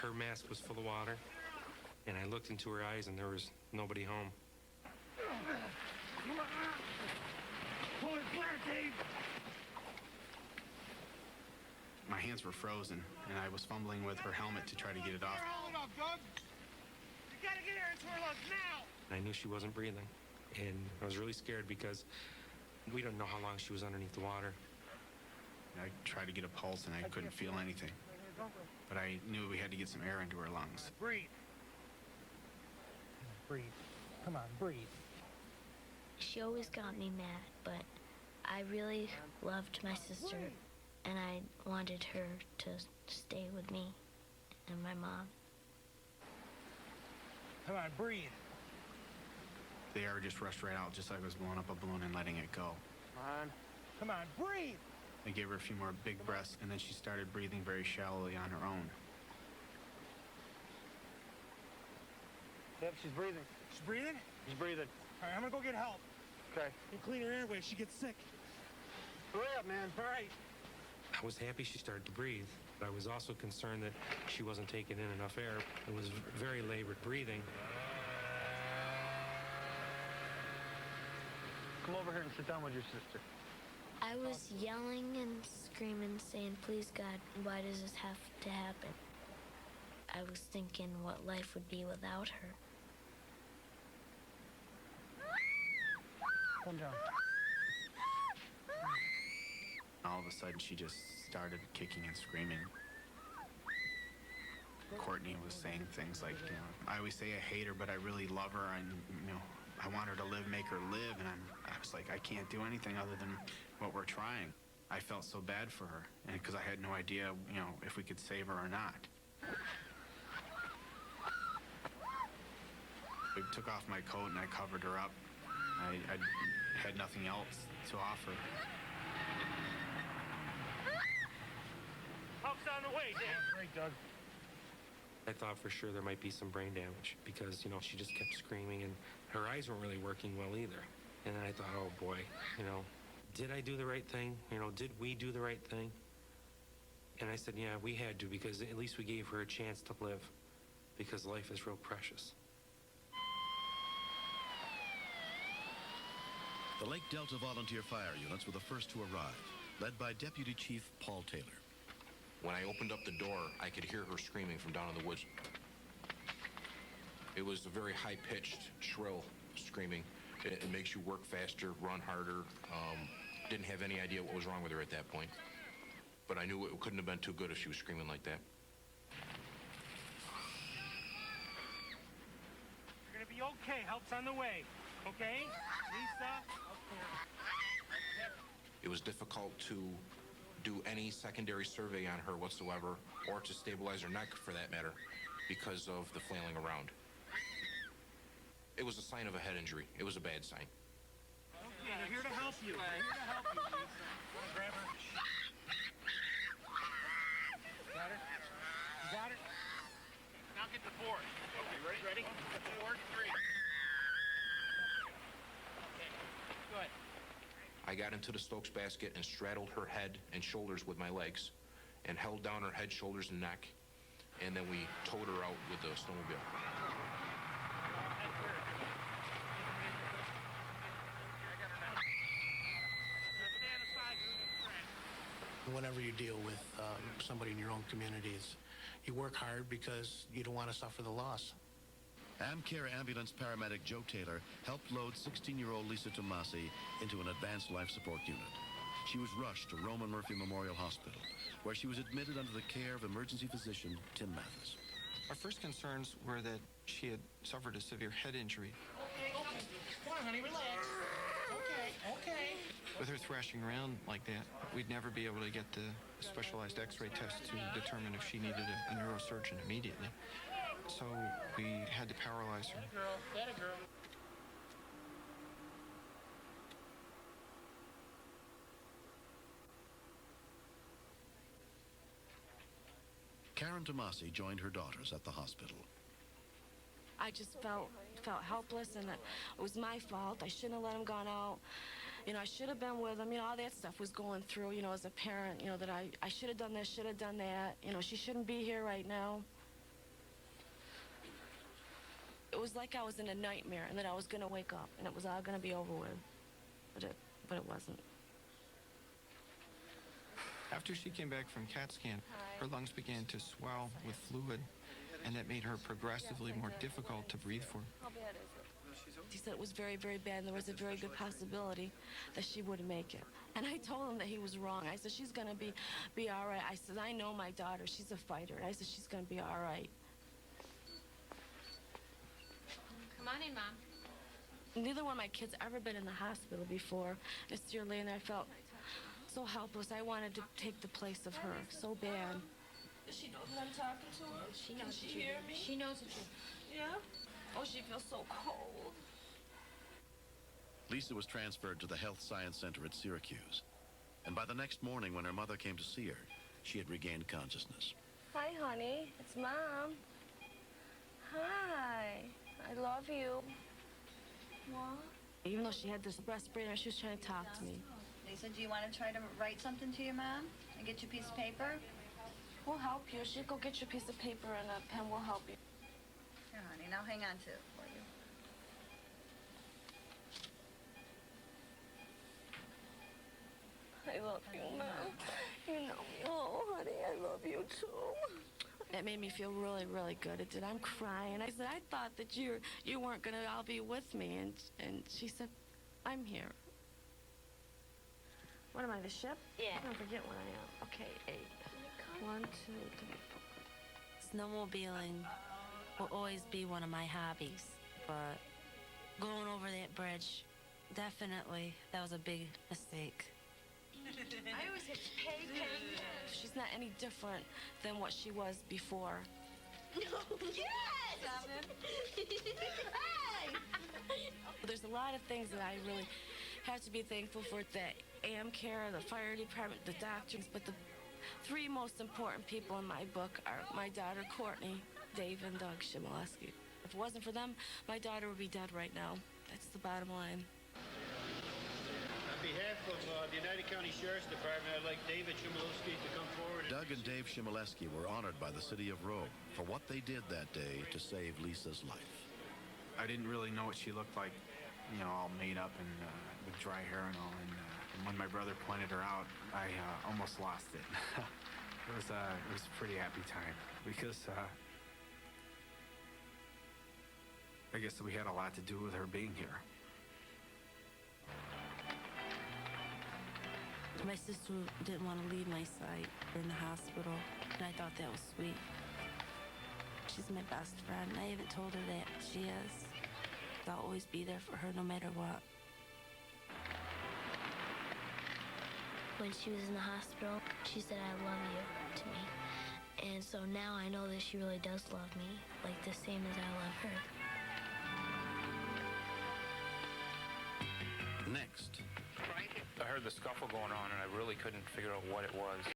Her mask was full of water, and I looked into her eyes, and there was nobody home. My hands were frozen, and I was fumbling with her helmet to try to get it off. Hold up, Doug! You gotta get her into her lungs now! I knew she wasn't breathing, and I was really scared because we don't know how long she was underneath the water. I tried to get a pulse, and I couldn't feel anything. But I knew we had to get some air into her lungs. Breathe. Breathe. Come on, breathe. She always got me mad, but I really loved my sister, and I wanted her to stay with me and my mom. Come on, breathe. The air just rushed right out, just like I was blowing up a balloon and letting it go. Come on, breathe! I gave her a few more big breaths, and then she started breathing very shallowly on her own. Yep, she's breathing. She's breathing? He's breathing. All right, I'm gonna go get help. Okay. And clean her airway. She gets sick. Hurry up, man. All right. I was happy she started to breathe, but I was also concerned that she wasn't taking in enough air. It was very labored breathing. Come over here and sit down with your sister. I was yelling and screaming, saying, please, God, why does this have to happen? I was thinking what life would be without her. Calm down. All of a sudden, she just started kicking and screaming. Courtney was saying things like, I always say I hate her, but I really love her, and, I want her to live, make her live, and I was like, I can't do anything other than what we're trying. I felt so bad for her, and because I had no idea, if we could save her or not. I took off my coat and I covered her up. I had nothing else to offer. Help's on the way, Dan. Great, Doug. I thought for sure there might be some brain damage because, she just kept screaming and her eyes weren't really working well either. And then I thought, oh boy, did I do the right thing? Did we do the right thing? And I said, yeah, we had to, because at least we gave her a chance to live, because life is real precious. The Lake Delta Volunteer Fire Units were the first to arrive, led by Deputy Chief Paul Taylor. When I opened up the door, I could hear her screaming from down in the woods. It was a very high-pitched, shrill screaming. It makes you work faster, run harder. Didn't have any idea what was wrong with her at that point. But I knew it couldn't have been too good if she was screaming like that. You're gonna be okay. Help's on the way. Okay? Lisa? It was difficult to do any secondary survey on her whatsoever, or to stabilize her neck, for that matter, because of the flailing around. It was a sign of a head injury. It was a bad sign. Okay, they're here to help you. They're here to help you, Lisa. Come on, grab her. Got her? You got her? Now get the board. Okay, ready? Board, 3. Okay, good. I got into the Stokes basket and straddled her head and shoulders with my legs and held down her head, shoulders, and neck, and then we towed her out with the snowmobile. Whenever you deal with somebody in your own communities, you work hard because you don't want to suffer the loss. Amcare ambulance paramedic Joe Taylor helped load 16-year-old Lisa Tomasi into an advanced life support unit. She was rushed to Roman Murphy Memorial Hospital, where she was admitted under the care of emergency physician Tim Mathis. Our first concerns were that she had suffered a severe head injury. Okay. Come on, honey, relax. Okay. With her thrashing around like that, we'd never be able to get the specialized x-ray test to determine if she needed a neurosurgeon immediately. So we had to paralyze her. That a girl. Karen Tomasi joined her daughters at the hospital. I just felt helpless, and it was my fault. I shouldn't have let him gone out. I should have been with him. All that stuff was going through, as a parent, that I should have done this, should have done that. She shouldn't be here right now. It was like I was in a nightmare and that I was going to wake up and it was all going to be over with. But it wasn't. After she came back from CAT scan, her lungs began to swell with fluid, and that made her progressively more difficult to breathe for. How bad is it? He said it was very, very bad, and there was a very good possibility that she wouldn't make it. And I told him that he was wrong. I said, she's going to be all right. I said, I know my daughter. She's a fighter. And I said, she's going to be all right. Come on in, Mom. Neither one of my kids ever been in the hospital before. This year laying there, I felt so helpless. I wanted to take the place of her so bad. Does she know that I'm talking to her? She knows Can the she hear truth. me? She knows the truth. Yeah? Oh, she feels so cold. Lisa was transferred to the Health Science Center at Syracuse. And by the next morning, when her mother came to see her, she had regained consciousness. Hi, honey. It's Mom. Hi. I love you. What? Even though she had this respirator, she was trying to talk to me. Lisa, do you want to try to write something to your mom and get you a piece of paper? We'll help you. She'll go get you a piece of paper and a pen. We'll help you. Here, honey. Now hang on to it for you. I love you, Mom. You know me. Oh, honey, I love you, too. That made me feel really, really good. It did. I'm crying. I said, I thought that you weren't going to all be with me. And she said, I'm here. What am I, the ship? Yeah. I don't forget what I am. Okay, 8. 1, 2, 3, 4. Snowmobiling will always be one of my hobbies, but going over that bridge, definitely, that was a big mistake. I always hit pay. She's not any different than what she was before. Yes! Hey! There's a lot of things that I really have to be thankful for, the AmCare, the fire department, the doctors, but the 3 most important people in my book are my daughter, Courtney, Dave, and Doug Shimoleski. If it wasn't for them, my daughter would be dead right now. That's the bottom line. On behalf of the United County Sheriff's Department, I'd like David Chmielewski to come forward. Doug and Dave Shimoleski were honored by the city of Rome for what they did that day to save Lisa's life. I didn't really know what she looked like, you know, all made up and with dry hair and all. And when my brother pointed her out, I almost lost it. It was a pretty happy time because I guess we had a lot to do with her being here. My sister didn't want to leave my side in the hospital, and I thought that was sweet. She's my best friend. I haven't told her that she is. I'll always be there for her no matter what. When she was in the hospital, she said, I love you to me. And so now I know that she really does love me, like the same as I love her. Next, I heard the scuffle going on, and I really couldn't figure out what it was.